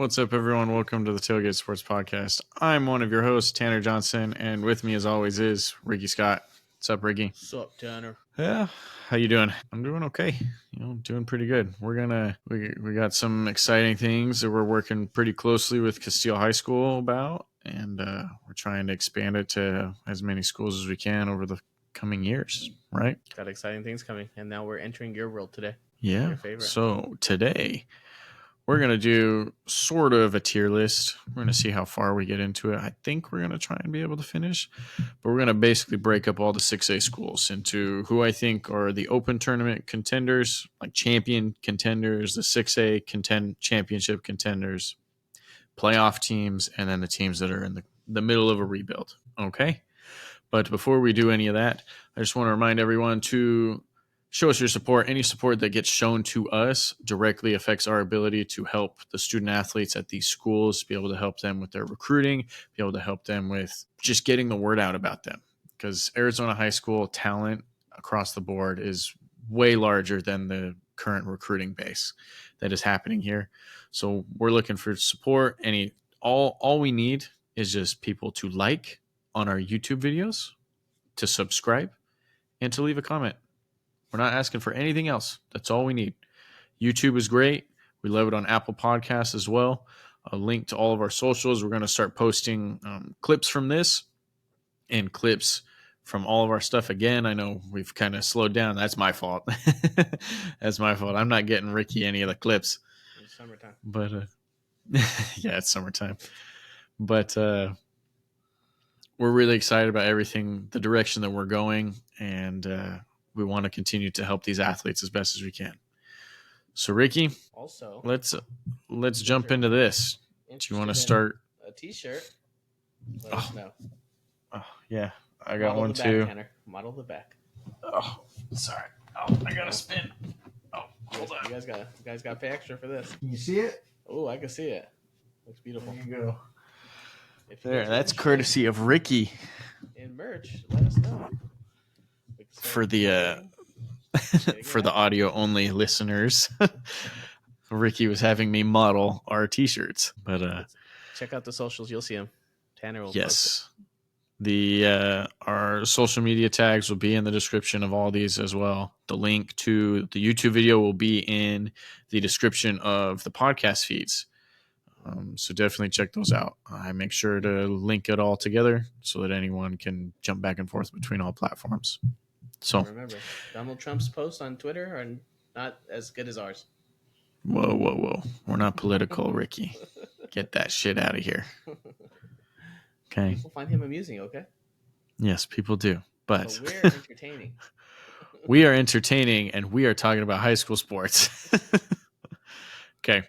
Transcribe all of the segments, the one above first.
What's up, everyone? Welcome to the Tailgate Sports Podcast. I'm one of your hosts, Tanner Johnson, and with me, as always, is Ricky Scott. What's up, Ricky? What's up, Tanner? Yeah, how you doing? I'm doing okay. Doing pretty good. We got some exciting things that we're working pretty closely with Castile High School about, and we're trying to expand it to as many schools as we can over the coming years. Right? Got exciting things coming, and now we're entering your world today. Yeah. Your favorite. So today, we're going to do sort of a tier list. We're going to see how far we get into it. I think we're going to try and be able to finish, but we're going to basically break up all the 6A schools into who I think are the open tournament contenders, like champion contenders, the 6A championship contenders, playoff teams, and then the teams that are in the middle of a rebuild. Okay? But before we do any of that, I just want to remind everyone to show us your support. Any support that gets shown to us directly affects our ability to help the student athletes at these schools, be able to help them with their recruiting, be able to help them with just getting the word out about them. Because Arizona high school talent across the board is way larger than the current recruiting base that is happening here. So we're looking for support. All we need is just people to like on our YouTube videos, to subscribe, and to leave a comment. We're not asking for anything else. That's all we need. YouTube is great. We love it on Apple Podcasts as well. A link to all of our socials. We're going to start posting clips from this and clips from all of our stuff again. I know we've kind of slowed down. That's my fault. That's my fault. I'm not getting Ricky any of the clips. It's summertime. But yeah, it's summertime. But we're really excited about everything, the direction that we're going, and we want to continue to help these athletes as best as we can. So, Ricky, Also, let's jump into this. Do you want to start? A T-shirt? Let us know. Oh, yeah, I got Model one the back, too. Tanner. Model the back. Oh, sorry. Oh, I gotta spin. Oh, hold on. You guys got to pay extra for this. Can you see it? Oh, I can see it. Looks beautiful. There you go. If you There, guys that's want courtesy of Ricky in merch. Let us know. We can start for the for the audio only listeners. Ricky was having me model our t-shirts, but check out the socials. You'll see them. Tanner will. yes, our social media tags will be in the description of all these as well. The link to the YouTube video will be in the description of the podcast feeds. So definitely check those out. I make sure to link it all together so that anyone can jump back and forth between all platforms. So remember, Donald Trump's posts on Twitter are not as good as ours. Whoa. We're not political, Ricky. Get that shit out of here. Okay. People find him amusing, okay? Yes, people do. But so we're entertaining. We are entertaining, and we are talking about high school sports. Okay.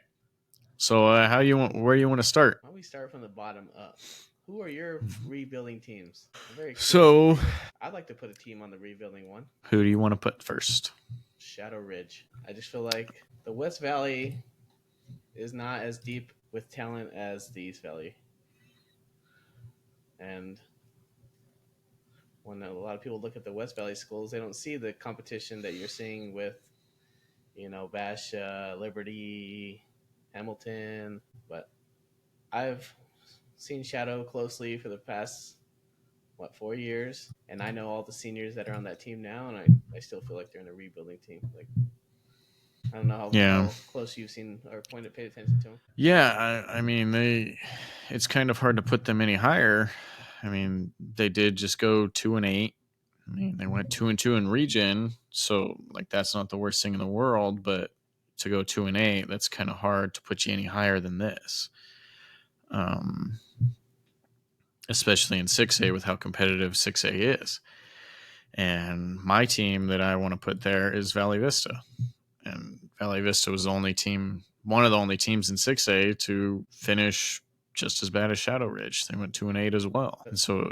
So where you want to start? Why don't we start from the bottom up? Who are your rebuilding teams? I'm very curious. So I'd like to put a team on the rebuilding one. Who do you want to put first? Shadow Ridge. I just feel like the West Valley is not as deep with talent as the East Valley. And when a lot of people look at the West Valley schools, they don't see the competition that you're seeing with, Basha, Liberty, Hamilton. But I've seen Shadow closely for the past, 4 years. And I know all the seniors that are on that team now, and I still feel like they're in a rebuilding team. Like, I don't know how close you've seen or paid attention to them. Yeah, I mean, it's kind of hard to put them any higher. I mean, they did just go 2-8. I mean, they went 2-2 in region, so that's not the worst thing in the world. But to go 2-8, that's kind of hard to put you any higher than this. Especially in 6A with how competitive 6A is. And my team that I want to put there is Valley Vista. And Valley Vista was one of the only teams in 6A to finish just as bad as Shadow Ridge. They went 2-8 as well. And so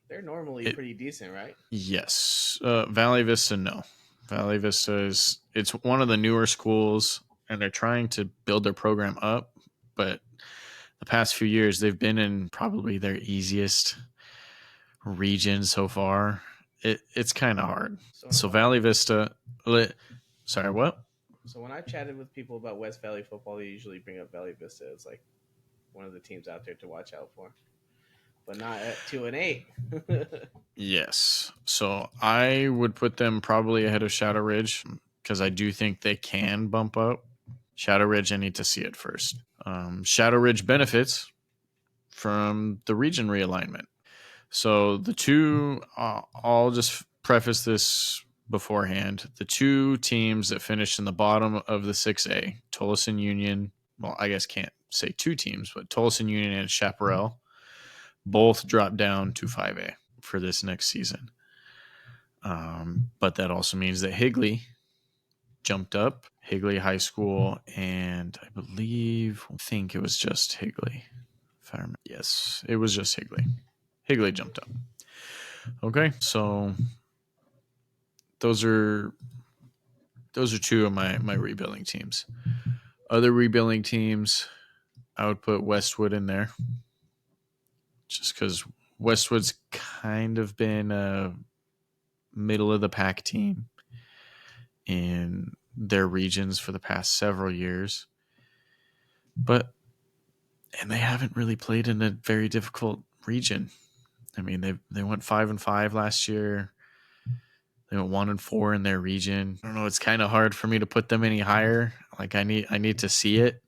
they're normally pretty decent, right? Yes. Valley Vista, no. Valley Vista it's one of the newer schools, and they're trying to build their program up, but the past few years, they've been in probably their easiest region so far. It's kind of hard. So Valley Vista, sorry, what? So when I've chatted with people about West Valley football, they usually bring up Valley Vista as like one of the teams out there to watch out for, but not at 2-8. Yes. So I would put them probably ahead of Shadow Ridge because I do think they can bump up. Shadow Ridge, I need to see it first. Shadow Ridge benefits from the region realignment. So the two, I'll just preface this beforehand. The two teams that finished in the bottom of the 6A, Tolleson Union, well, I guess can't say two teams, but Tolleson Union and Chaparral, both dropped down to 5A for this next season. But that also means that Higley jumped up, Higley High School, and I think it was just Higley. If I remember. Yes, it was just Higley. Higley jumped up. Okay, so those are two of my rebuilding teams. Other rebuilding teams, I would put Westwood in there, just because Westwood's kind of been a middle of the pack team in their regions for the past several years, and they haven't really played in a very difficult region. I mean, they went 5-5 last year. They went 1-4 in their region. I don't know. It's kind of hard for me to put them any higher. Like I need to see it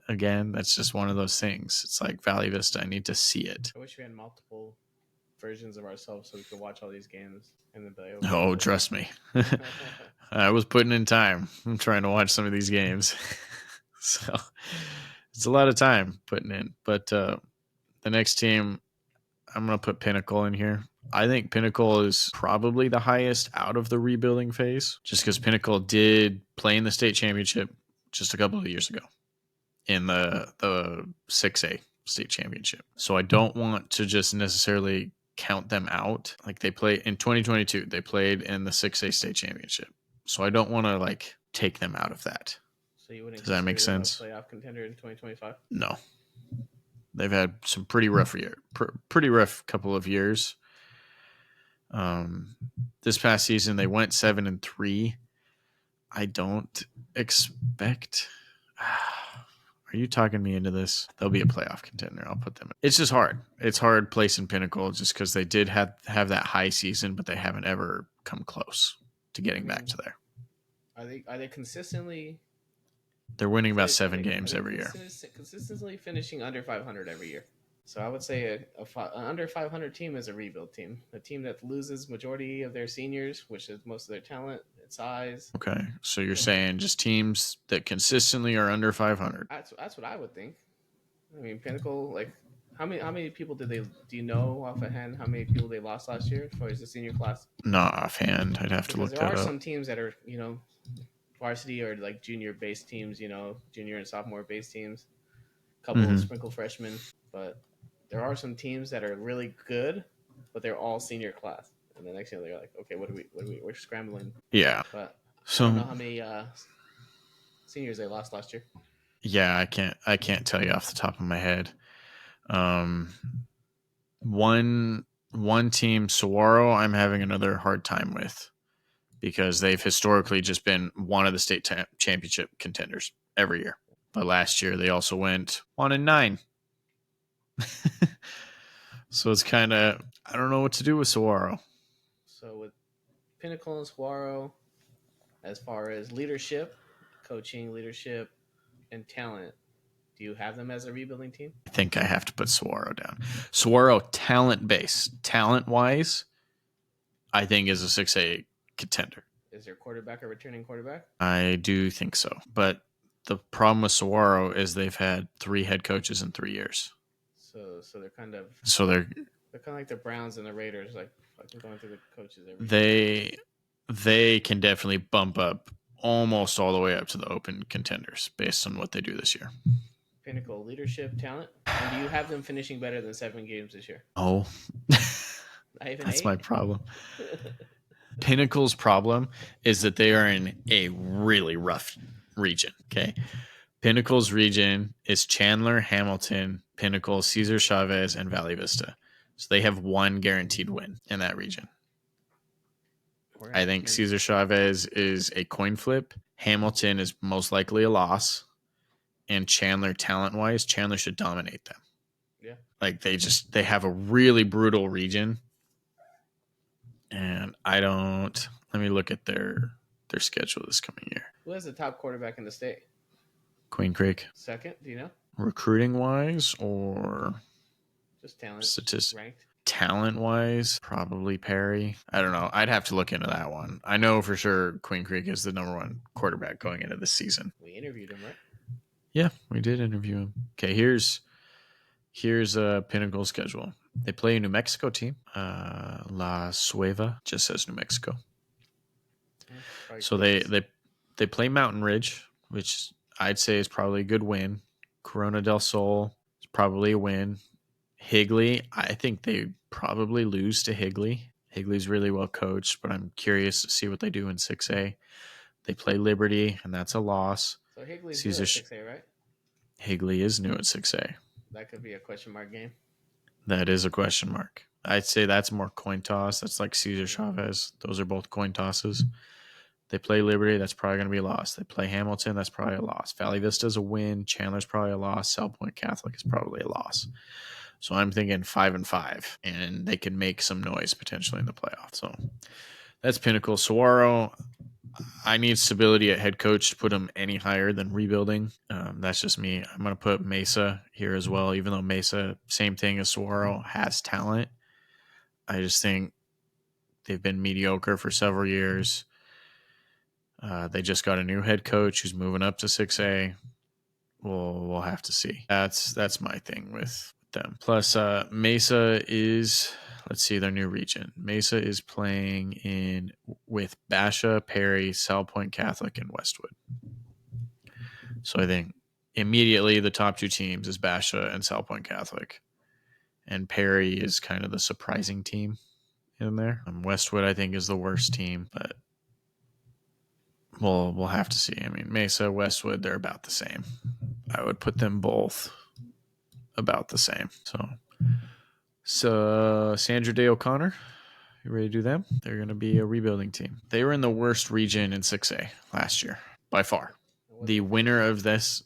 again. That's just one of those things. It's like Valley Vista. I need to see it. I wish we had multiple versions of ourselves so we could watch all these games and then be like, okay, Oh, trust me. I was putting in time. I'm trying to watch some of these games. So it's a lot of time putting in. But the next team, I'm going to put Pinnacle in here. I think Pinnacle is probably the highest out of the rebuilding phase, just because Pinnacle did play in the state championship just a couple of years ago in the 6A state championship. So I don't want to just necessarily count them out. Like they play in 2022, they played in the 6A state championship. So I don't want to like take them out of that. So you wouldn't Does that make sense? A playoff contender in 2025? No. They've had some pretty rough pretty rough couple of years. This past season they went 7-3. I don't expect. Are you talking me into this? They'll be a playoff contender. I'll put them in. It's just hard. It's hard placing Pinnacle just because they did have that high season, but they haven't ever come close to getting back to there. Are they consistently? They're winning about 7 games every year. Consistently finishing under 500 every year. So I would say an under 500 team is a rebuild team. A team that loses majority of their seniors, which is most of their talent and size. Okay, so you're saying just teams that consistently are under 500. That's what I would think. I mean, Pinnacle, like how many people do you know offhand how many people they lost last year as far as the senior class? Not offhand. I'd have to look that up. There are some teams that are varsity or like junior based teams, junior and sophomore based teams, a couple of sprinkle freshmen, but there are some teams that are really good, but they're all senior class. And the next thing they're like, okay, we're scrambling. Yeah. But so I don't know how many seniors they lost last year. Yeah, I can't tell you off the top of my head. One team, Saguaro, I'm having another hard time with because they've historically just been one of the state championship contenders every year. But last year they also went 1-9. So it's kind of, I don't know what to do with Saguaro. So with Pinnacle and Saguaro, as far as leadership, coaching, leadership, and talent, do you have them as a rebuilding team? I think I have to put Saguaro down. Saguaro talent-wise, I think is a 6A contender. Is their quarterback a returning quarterback? I do think so. But the problem with Saguaro is they've had 3 head coaches in 3 years. So they're kind of like the Browns and the Raiders, like fucking going through the coaches every year. They can definitely bump up almost all the way up to the open contenders based on what they do this year. Pinnacle leadership, talent, and do you have them finishing better than 7 games this year? Oh, that's 8? my problem. Pinnacle's problem is that they are in a really rough region. Okay. Pinnacle's region is Chandler, Hamilton, Pinnacle, Cesar Chavez, and Valley Vista. So they have 1 guaranteed win in that region. I think Cesar Chavez is a coin flip, Hamilton is most likely a loss. And Chandler, talent-wise, Chandler should dominate them. Yeah. Like they have a really brutal region. And I don't. Let me look at their schedule this coming year. Who has the top quarterback in the state? Queen Creek. Second, do you know? Recruiting wise or Just talent statistic ranked. talent wise, probably Perry. I don't know. I'd have to look into that one. I know for sure Queen Creek is the number one quarterback going into this season. We interviewed him, right? Yeah, we did interview him. Okay, here's a Pinnacle schedule. They play a New Mexico team. La Sueva just says New Mexico. So they play Mountain Ridge, which I'd say is probably a good win. Corona del Sol is probably a win. Higley, I think they probably lose to Higley. Higley's really well coached, but I'm curious to see what they do in 6A. They play Liberty, and that's a loss. So Higley's new at 6A, right? Higley is new at 6A. That could be a question mark game. That is a question mark. I'd say that's more coin toss. That's like Cesar Chavez. Those are both coin tosses. They play Liberty. That's probably going to be a loss. They play Hamilton. That's probably a loss. Valley Vista's a win. Chandler's probably a loss. South Point Catholic is probably a loss. So I'm thinking 5-5, and they can make some noise potentially in the playoff. So that's Pinnacle. Saguaro, I need stability at head coach to put them any higher than rebuilding. That's just me. I'm going to put Mesa here as well, even though Mesa, same thing as Saguaro, has talent. I just think they've been mediocre for several years. They just got a new head coach who's moving up to 6A. We'll have to see. That's my thing with them. Plus, Mesa is, let's see, their new region. Mesa is playing with Basha, Perry, South Point Catholic, and Westwood. So I think immediately the top two teams is Basha and South Point Catholic. And Perry is kind of the surprising team in there. Westwood, I think, is the worst team, but we'll have to see. I mean, Mesa, Westwood, they're about the same. I would put them both about the same. So Sandra Day O'Connor, you ready to do them? They're going to be a rebuilding team. They were in the worst region in 6A last year by far. The winner of this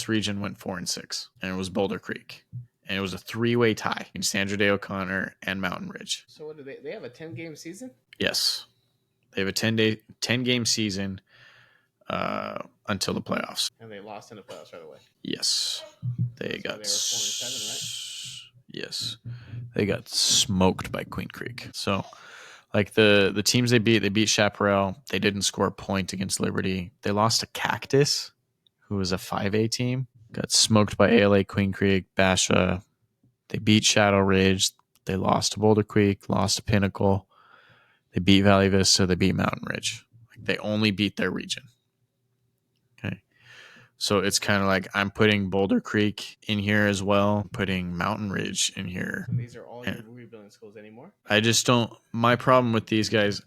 region went 4-6, and it was Boulder Creek. And it was a 3-way tie in Sandra Day O'Connor and Mountain Ridge. So what do they have a 10-game season? Yes. They have a 10-game season until the playoffs. And they lost in the playoffs right away. Yes. They got 4-7, right? Yes. They got smoked by Queen Creek. So like the teams they beat Chaparral. They didn't score a point against Liberty. They lost to Cactus, who was a 5A team. Got smoked by ALA, Queen Creek, Basha. They beat Shadow Ridge. They lost to Boulder Creek, lost to Pinnacle. They beat Valley Vista. They beat Mountain Ridge. Like they only beat their region. Okay. So it's kind of like I'm putting Boulder Creek in here as well, putting Mountain Ridge in here. And these are all your rebuilding schools anymore? I just don't. My problem with these guys,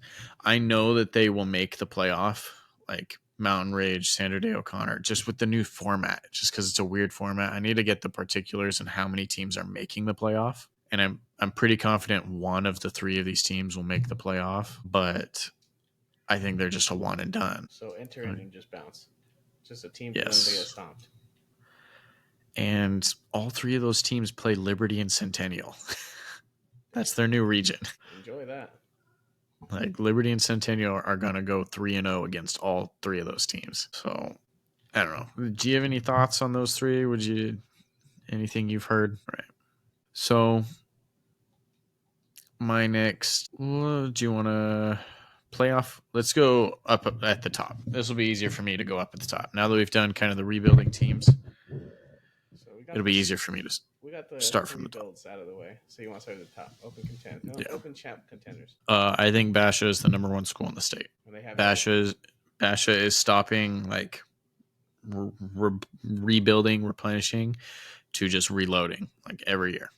I know that they will make the playoff, like Mountain Ridge, Sandra Day O'Connor, just with the new format, just because it's a weird format. I need to get the particulars and how many teams are making the playoff. And I'm pretty confident one of the three of these teams will make the playoff, but I think they're just a one and done. So enter in and just bounce. Just a team for them to get stomped. And all three of those teams play Liberty and Centennial. That's their new region. Enjoy that. Like Liberty and Centennial are going to go 3-0 against all three of those teams. So I don't know. Do you have any thoughts on those three? Anything you've heard? Right. So my next, do you want to playoff? Let's go up at the top. This will be easier for me to go up at the top. Now that we've done kind of the rebuilding teams, it'll be easier for me to start from the top. Out of the way. So you want to start at the top. Open champ contenders. I think Basha is the number one school in the state. Basha is stopping like rebuilding, replenishing to just reloading like every year.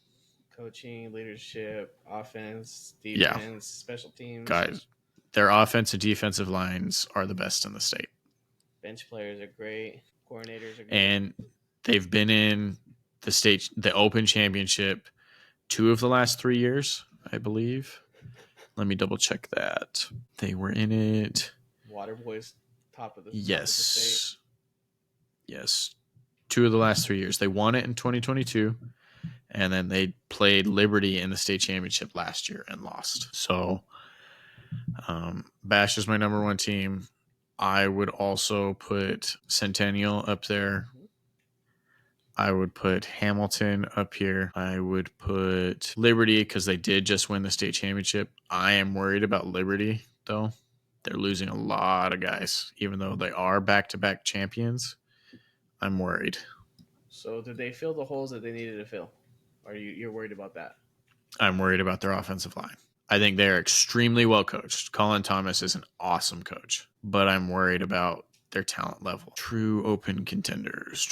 Coaching, leadership, offense, defense, special teams. Guys, their offensive defensive lines are the best in the state. Bench players are great. Coordinators are great. And they've been in the Open Championship 2 of the last 3 years, I believe. Let me double check that. They were in it. Water Boys top of the state. Yes. 2 of the last 3 years. They won it in 2022, and then they played Liberty in the state championship last year and lost. So Bash is my number one team. I would also put Centennial up there. Mhm. I would put Hamilton up here. I would put Liberty because they did just win the state championship. I am worried about Liberty, though. They're losing a lot of guys, even though they are back-to-back champions. I'm worried. So did they fill the holes that they needed to fill? Or you're worried about that? I'm worried about their offensive line. I think they're extremely well coached. Colin Thomas is an awesome coach, but I'm worried about their talent level. True open contenders.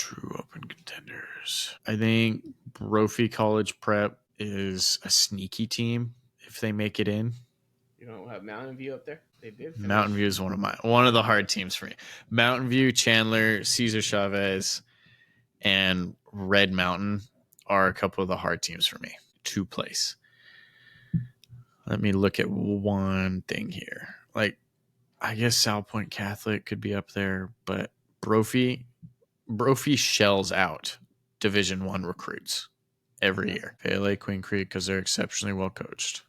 I think Brophy College Prep is a sneaky team if they make it in. You don't have Mountain View up there? They did finish. Mountain View is one of the hard teams for me. Mountain View, Chandler, Cesar Chavez, and Red Mountain are a couple of the hard teams for me to place. Let me look at one thing here. Like, I guess South Point Catholic could be up there, but Brophy shells out Division I recruits every year. Pele, Queen Creek, because they're exceptionally well coached.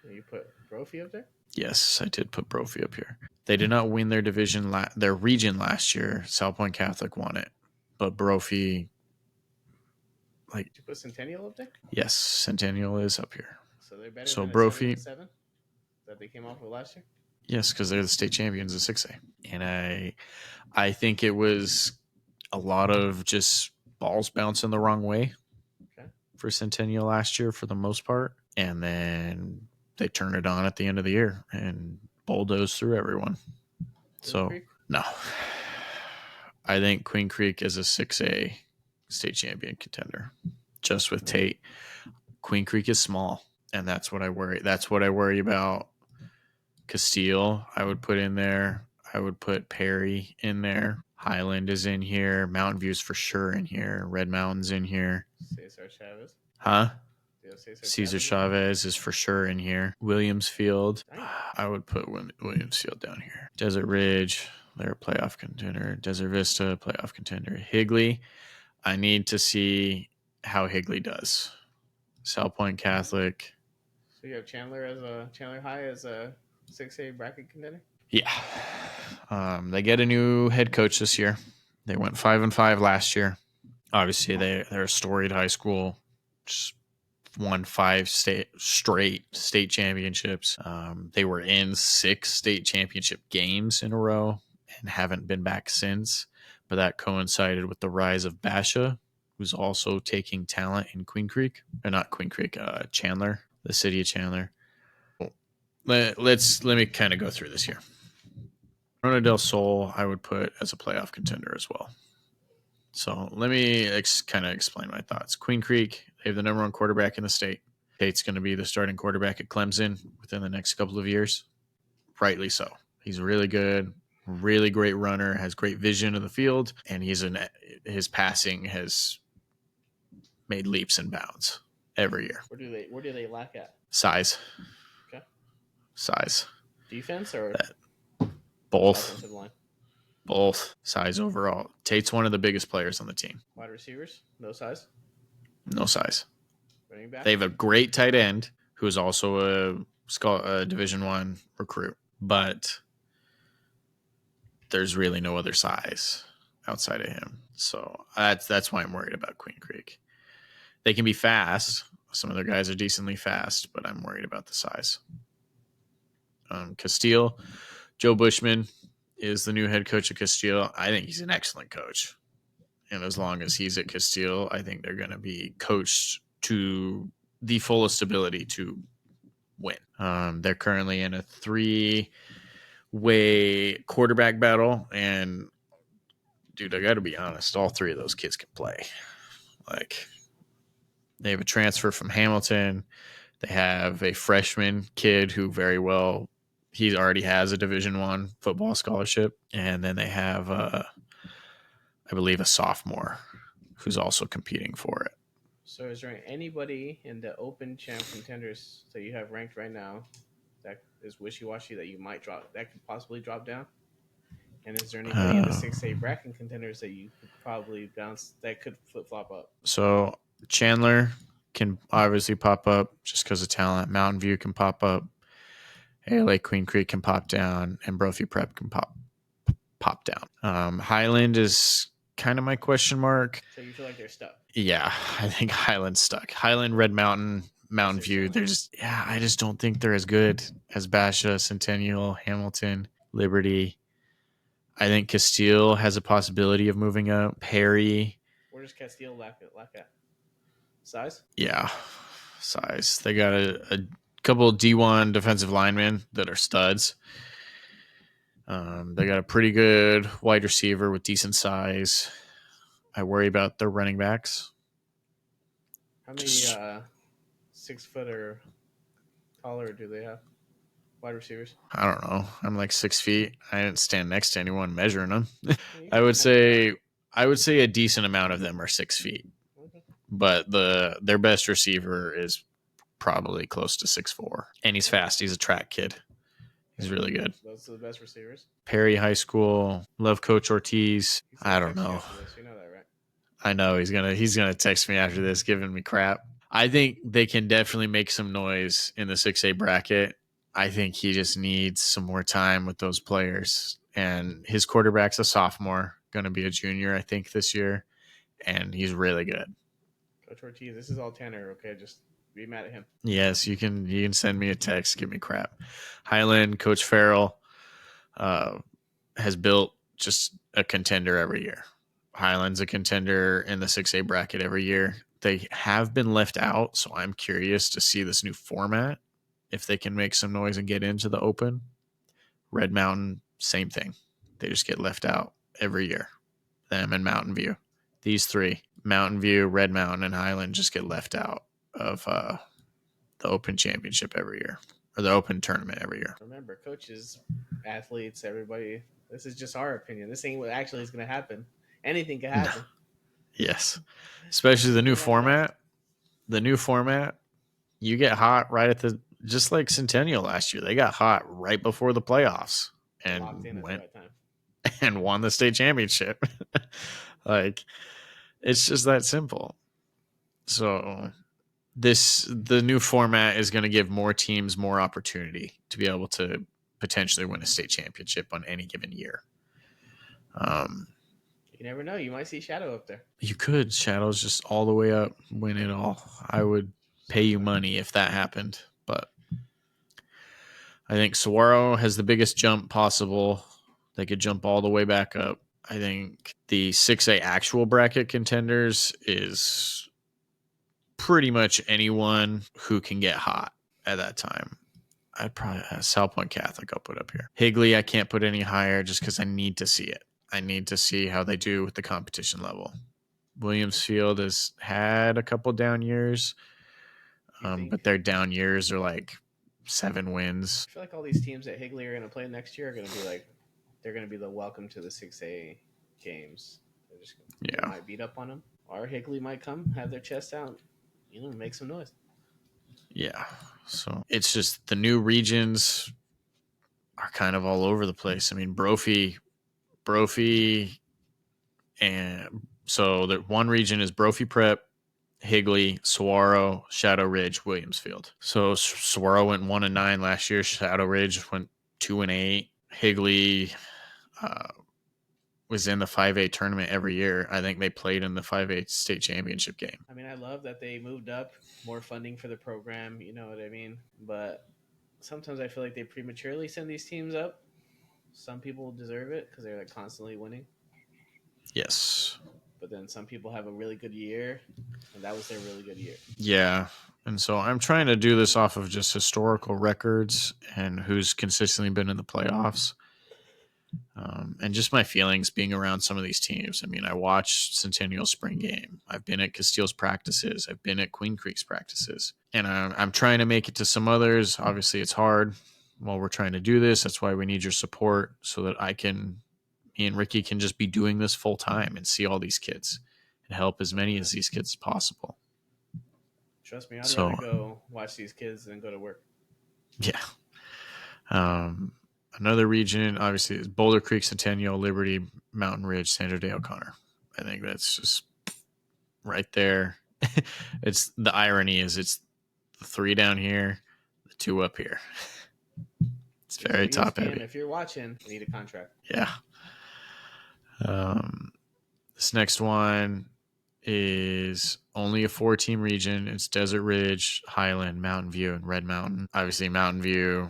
You put Brophy up there? Yes, I did put Brophy up here. They did not win their their region last year. South Point Catholic won it, but Brophy, Did you put Centennial up there? Yes, Centennial is up here. So they're better So than Brophy, a 7 that they came off with last year? Yes, because they're the state champions of 6A. And I think it was a lot of just balls bouncing the wrong way for Centennial last year for the most part. And then they turn it on at the end of the year and bulldoze through everyone. Queen Creek? No. I think Queen Creek is a 6A state champion contender. Just with Tate. Queen Creek is small, and that's what I worry. That's what I worry about. Castile, I would put in there. I would put Perry in there. Highland is in here. Mountain View's for sure in here. Red Mountain's in here. Cesar Chavez? Huh? Cesar Chavez is for sure in here. Williamsfield, I would put Williamsfield down here. Desert Ridge, they're a playoff contender. Desert Vista, playoff contender. Higley, I need to see how Higley does. South Point Catholic. So you have Chandler High as a 6A bracket contender? Yeah. They get a new head coach this year. They went 5-5 last year. Obviously, they're a storied high school. Just won 5 straight state championships. They were in 6 state championship games in a row and haven't been back since. But that coincided with the rise of Basha, who's also taking talent in Queen Creek. Or not Queen Creek, Chandler, the city of Chandler. Let me kind of go through this here. Corona del Sol, I would put as a playoff contender as well. So let me kind of explain my thoughts. Queen Creek, they have the number 1 quarterback in the state. Tate's going to be the starting quarterback at Clemson within the next couple of years. Rightly so. He's really good, really great runner, has great vision of the field, and his passing has made leaps and bounds every year. Where do they lack at? Size. Okay. Size. Defense or both? Offensive line. Both. Size overall. Tate's one of the biggest players on the team. Wide receivers? No size? No size. Running back? They have a great tight end who is also a Division I recruit, but there's really no other size outside of him. So that's why I'm worried about Queen Creek. They can be fast. Some of their guys are decently fast, but I'm worried about the size. Castile, Joe Bushman is the new head coach of Castile. I think he's an excellent coach. And as long as he's at Castile, I think they're going to be coached to the fullest ability to win. They're currently in a 3-way quarterback battle. And, dude, I got to be honest, all 3 of those kids can play. Like, they have a transfer from Hamilton. They have a freshman kid who he already has a Division I football scholarship. And then they have, I believe, a sophomore who's also competing for it. So is there anybody in the open champ contenders that you have ranked right now that is wishy-washy that you might drop, that could possibly drop down? And is there anybody in the Uh, 6A bracket contenders that you could probably bounce that could flip flop up? so Chandler can obviously pop up just because of talent. Mountain View can pop up. ALA Queen Creek can pop down, and Brophy Prep can pop down. Highland is kind of my question mark. So you feel like they're stuck? Yeah, I think Highland's stuck. Highland, Red Mountain, What's Mountain their View. ceiling? They're just I just don't think they're as good as Basha, Centennial, Hamilton, Liberty. I think Castile has a possibility of moving up. Perry, Where does Castile lack at? Size? yeah, size. They got a couple of D1 defensive linemen that are studs. They got a pretty good wide receiver with decent size. I worry about their running backs. How many Just 6 foot or taller do they have? Wide receivers? I don't know. I'm like 6 feet. I didn't stand next to anyone measuring them. Well, you I can would kind of tell. say I would say a decent amount of them are 6 feet, Okay. but their best receiver is probably close to 6'4", and he's Okay. fast. He's a track kid. He's really good. Those are the best receivers. Perry High School. Love Coach Ortiz. He's gonna I don't text you know. after this. You know that, right? I know he's gonna text me after this, giving me crap. I think they can definitely make some noise in the 6A bracket. I think he just needs some more time with those players. And his quarterback's a sophomore, going to be a junior, I think, this year. And he's really good. Coach Ortiz, this is all Tanner. Okay, just be mad at him. Yes, you can send me a text, give me crap. Highland, Coach Farrell uh, has built just a contender every year. Highland's a contender in the 6A bracket every year. They have been left out, so I'm curious to see this new format, if they can make some noise and get into the open. Red Mountain, same thing. They just get left out every year. Them and Mountain View. These three, Mountain View, Red Mountain, and Highland, just get left out of the Open Championship every year, or the Open Tournament every year. Remember, coaches, athletes, everybody. This is just our opinion. This ain't what actually is going to happen. Anything can No. happen. Yes. Especially the new We have luck. format. The new format, you get hot right at the, just like Centennial last year. They got hot right before the playoffs Locked and in at the went right time. and won the state championship. Like, it's just that simple. So the new format is going to give more teams more opportunity to be able to potentially win a state championship on any given year. You never know. You might see Shadow up there. You could Shadows just all the way up, win it all. I would pay you money if that happened, but I think Saguaro has the biggest jump possible. They could jump all the way back up. I think the 6A actual bracket contenders is pretty much anyone who can get hot at that time. I'd probably South Point Catholic I'll put up here. Higley I can't put any higher just because I need to see it. I need to see how they do with the competition level. Williamsfield has had a couple down years, You think? but their down years are like 7 wins. I feel like all these teams that Higley are going to play next year are going to be like, they're going to be the welcome to the 6A games. They Yeah. might beat up on them, or Higley might come, have their chest out, make some noise. Yeah. So it's just the new regions are kind of all over the place. I mean, Brophy, and so the one region is Brophy Prep, Higley, Saguaro, Shadow Ridge, Williamsfield. So Saguaro went 1-9 last year. Shadow Ridge went 2-8. Higley was in the 5A tournament every year. I think they played in the 5A state championship game. I mean, I love that they moved up, more funding for the program. You know what I mean? But sometimes I feel like they prematurely send these teams up. Some people deserve it because they're like constantly winning. Yes. But then some people have a really good year, and that was their really good year. Yeah. And so I'm trying to do this off of just historical records and who's consistently been in the playoffs. And just my feelings being around some of these teams. I mean, I watched Centennial spring game. I've been at Castile's practices. I've been at Queen Creek's practices. And I'm trying to make it to some others. Obviously, it's hard while we're trying to do this. That's why we need your support so that me and Ricky can just be doing this full time and see all these kids and help as many as these kids as possible. Trust me, I'd So, rather go watch these kids than go to work. yeah. Um, Another region, obviously, is Boulder Creek, Centennial, Liberty, Mountain Ridge, Sandra Day, O'Connor. I think that's just right there. It's the irony is it's the 3 down here, the 2 up here. It's So very top ESPN, heavy. if you're watching, I need a contract. Yeah. This next one is only a 4-team region. It's Desert Ridge, Highland, Mountain View, and Red Mountain. Obviously, Mountain View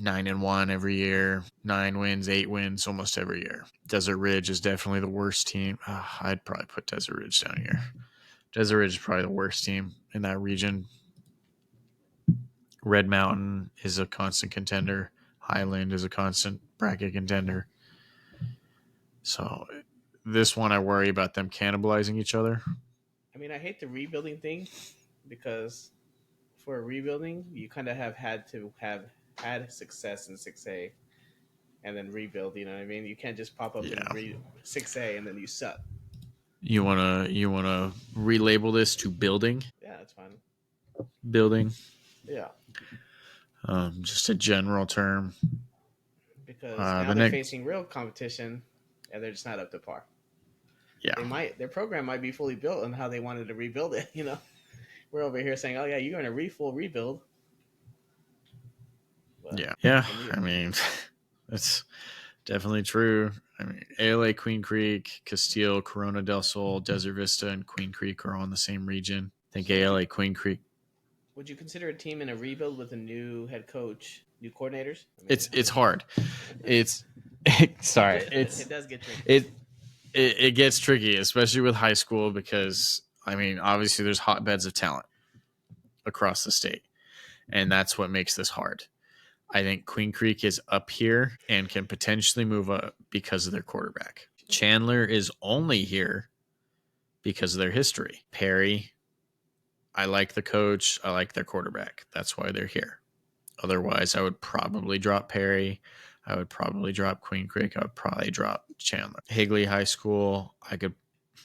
9-1 every year, 9 wins, 8 wins almost every year. Desert Ridge is definitely the worst team. I'd probably put Desert Ridge down here. Desert Ridge is probably the worst team in that region. Red Mountain is a constant contender. Highland is a constant bracket contender. So this one, I worry about them cannibalizing each other. I mean, I hate the rebuilding thing because for rebuilding, you kind of have had to have had success in 6A and then rebuild. You know what I mean? You can't just pop up in Yeah. 6A and then you suck. You wanna relabel this to building? Yeah, that's fine. Building. Yeah, Just a general term. because now The they're next, facing real competition and they're just not up to par. yeah, Their program might be fully built on how they wanted to rebuild it. You know, we're over here saying, "Oh yeah, you're in a full rebuild." But yeah. for me, I mean, that's definitely true. I mean, ALA, Queen Creek, Castile, Corona del Sol, Desert Vista, and Queen Creek are all in the same region. I think so ALA, Queen Creek. would you consider a team in a rebuild with a new head coach, new coordinators? I mean, It's hard. It's sorry. it does get tricky. It gets tricky, especially with high school, because I mean, obviously, there's hotbeds of talent across the state, and that's what makes this hard. I think Queen Creek is up here and can potentially move up because of their quarterback. Chandler is only here because of their history. Perry, I like the coach. I like their quarterback. That's why they're here. Otherwise, I would probably drop Perry. I would probably drop Queen Creek. I would probably drop Chandler. Higley High School, I could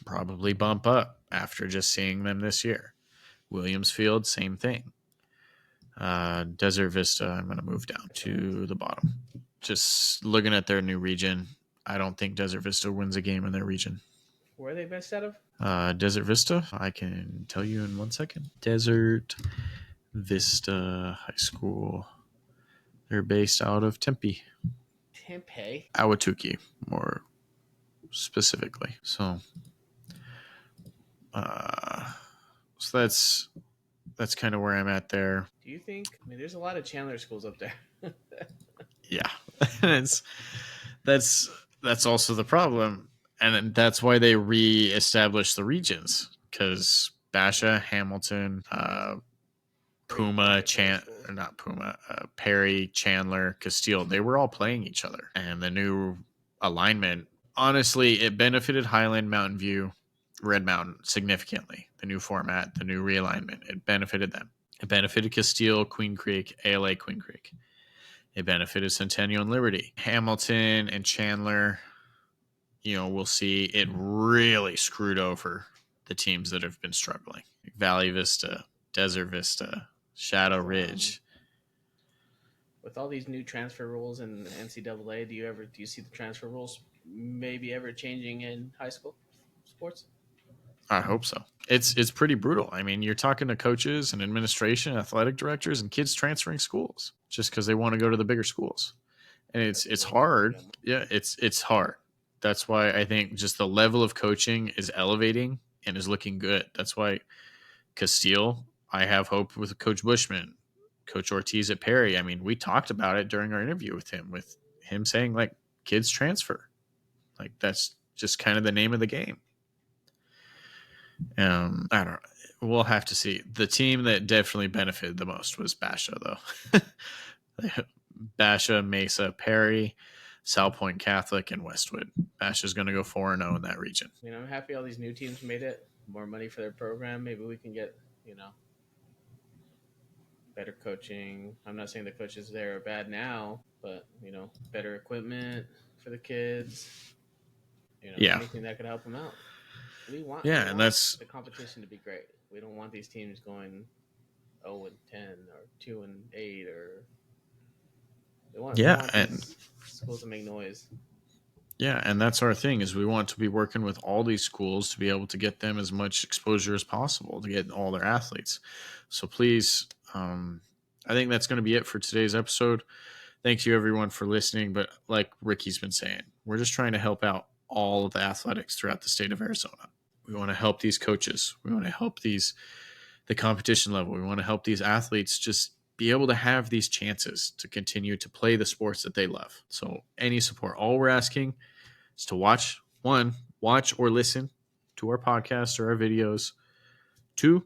probably bump up after just seeing them this year. Williamsfield, same thing. Desert Vista, I'm going to move down to the bottom. Just looking at their new region, I don't think Desert Vista wins a game in their region. Where are they based out of? Desert Vista, I can tell you in 1 second. Desert Vista High School. They're based out of Tempe. Tempe. Ahwatukee, more specifically. So that's kind of where I'm at there. Do you think? I mean, there's a lot of Chandler schools up there. Yeah, it's that's also the problem, and that's why they re-established the regions, because Basha, Hamilton, Puma, not Puma, Perry, Chandler, Castile, they were all playing each other, and the new alignment, honestly, it benefited Highland, Mountain View, Red Mountain significantly. The new format, the new realignment, it benefited them. It benefited Castile, Queen Creek, ALA, Queen Creek. It benefited Centennial and Liberty. Hamilton and Chandler, we'll see it really screwed over the teams that have been struggling. Valley Vista, Desert Vista, Shadow Ridge. With all these new transfer rules in NCAA, do you see the transfer rules maybe ever changing in high school sports? I hope so. It's pretty brutal. I mean, you're talking to coaches and administration, athletic directors, and kids transferring schools just because they want to go to the bigger schools, and it's hard. Yeah, it's hard. That's why I think just the level of coaching is elevating and is looking good. That's why Castile, I have hope with Coach Bushman, Coach Ortiz at Perry. I mean, we talked about it during our interview with him saying like kids transfer, like that's just kind of the name of the game. I don't know. We'll have to see. The team that definitely benefited the most was Basha, though. Basha, Mesa, Perry, South Point Catholic, and Westwood. Basha's going to go 4-0 in that region. I'm happy all these new teams made it. More money for their program. Maybe we can get, better coaching. I'm not saying the coaches there are bad now, but, better equipment for the kids. Anything that could help them out. We want that's the competition to be great. We don't want these teams going 0-10 or 2-8 or We Yeah, want and these schools to make noise. yeah, and that's our thing is we want to be working with all these schools to be able to get them as much exposure as possible to get all their athletes. So please, I think that's going to be it for today's episode. Thank you everyone for listening. But like Ricky's been saying, we're just trying to help out all of the athletics throughout the state of Arizona. We want to help these coaches. We want to help the competition level. We want to help these athletes just be able to have these chances to continue to play the sports that they love. So any support, all we're asking is to watch or listen to our podcast or our videos. Two,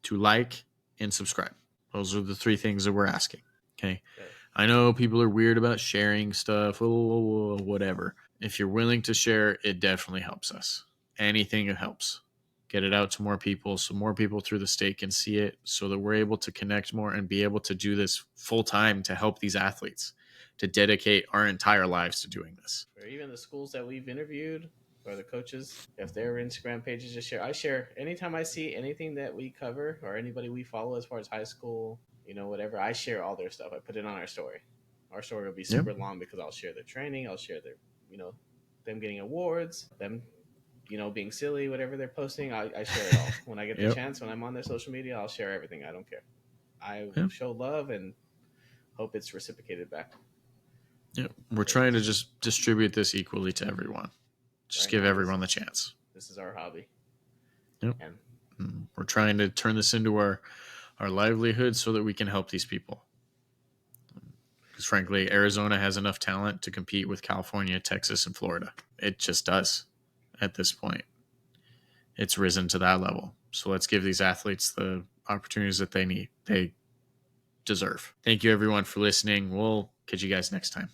to like and subscribe. Those are the three things that we're asking. Okay. Okay. I know people are weird about sharing stuff, whatever. If you're willing to share, it definitely helps us. Anything that helps. Get it out to more people so more people through the state can see it so that we're able to connect more and be able to do this full time to help these athletes, to dedicate our entire lives to doing this. Or even the schools that we've interviewed or the coaches, if their Instagram pages just share, I share anytime I see anything that we cover or anybody we follow as far as high school, whatever. I share all their stuff. I put it on our story. Our story will be Yep. super long because I'll share their training. I'll share their, them getting awards, them, being silly, whatever they're posting. I share it all when I get the Yep. chance. When I'm on their social media, I'll share everything. I don't care. I Yep. show love and hope it's reciprocated back. Yep. We're trying to just distribute this equally to everyone. Just Right give now, everyone the chance. This is our hobby. Yep. And We're trying to turn this into our livelihood so that we can help these people. Because frankly, Arizona has enough talent to compete with California, Texas, and Florida. It just does at this point. It's risen to that level. So let's give these athletes the opportunities that they deserve. Thank you everyone for listening. We'll catch you guys next time.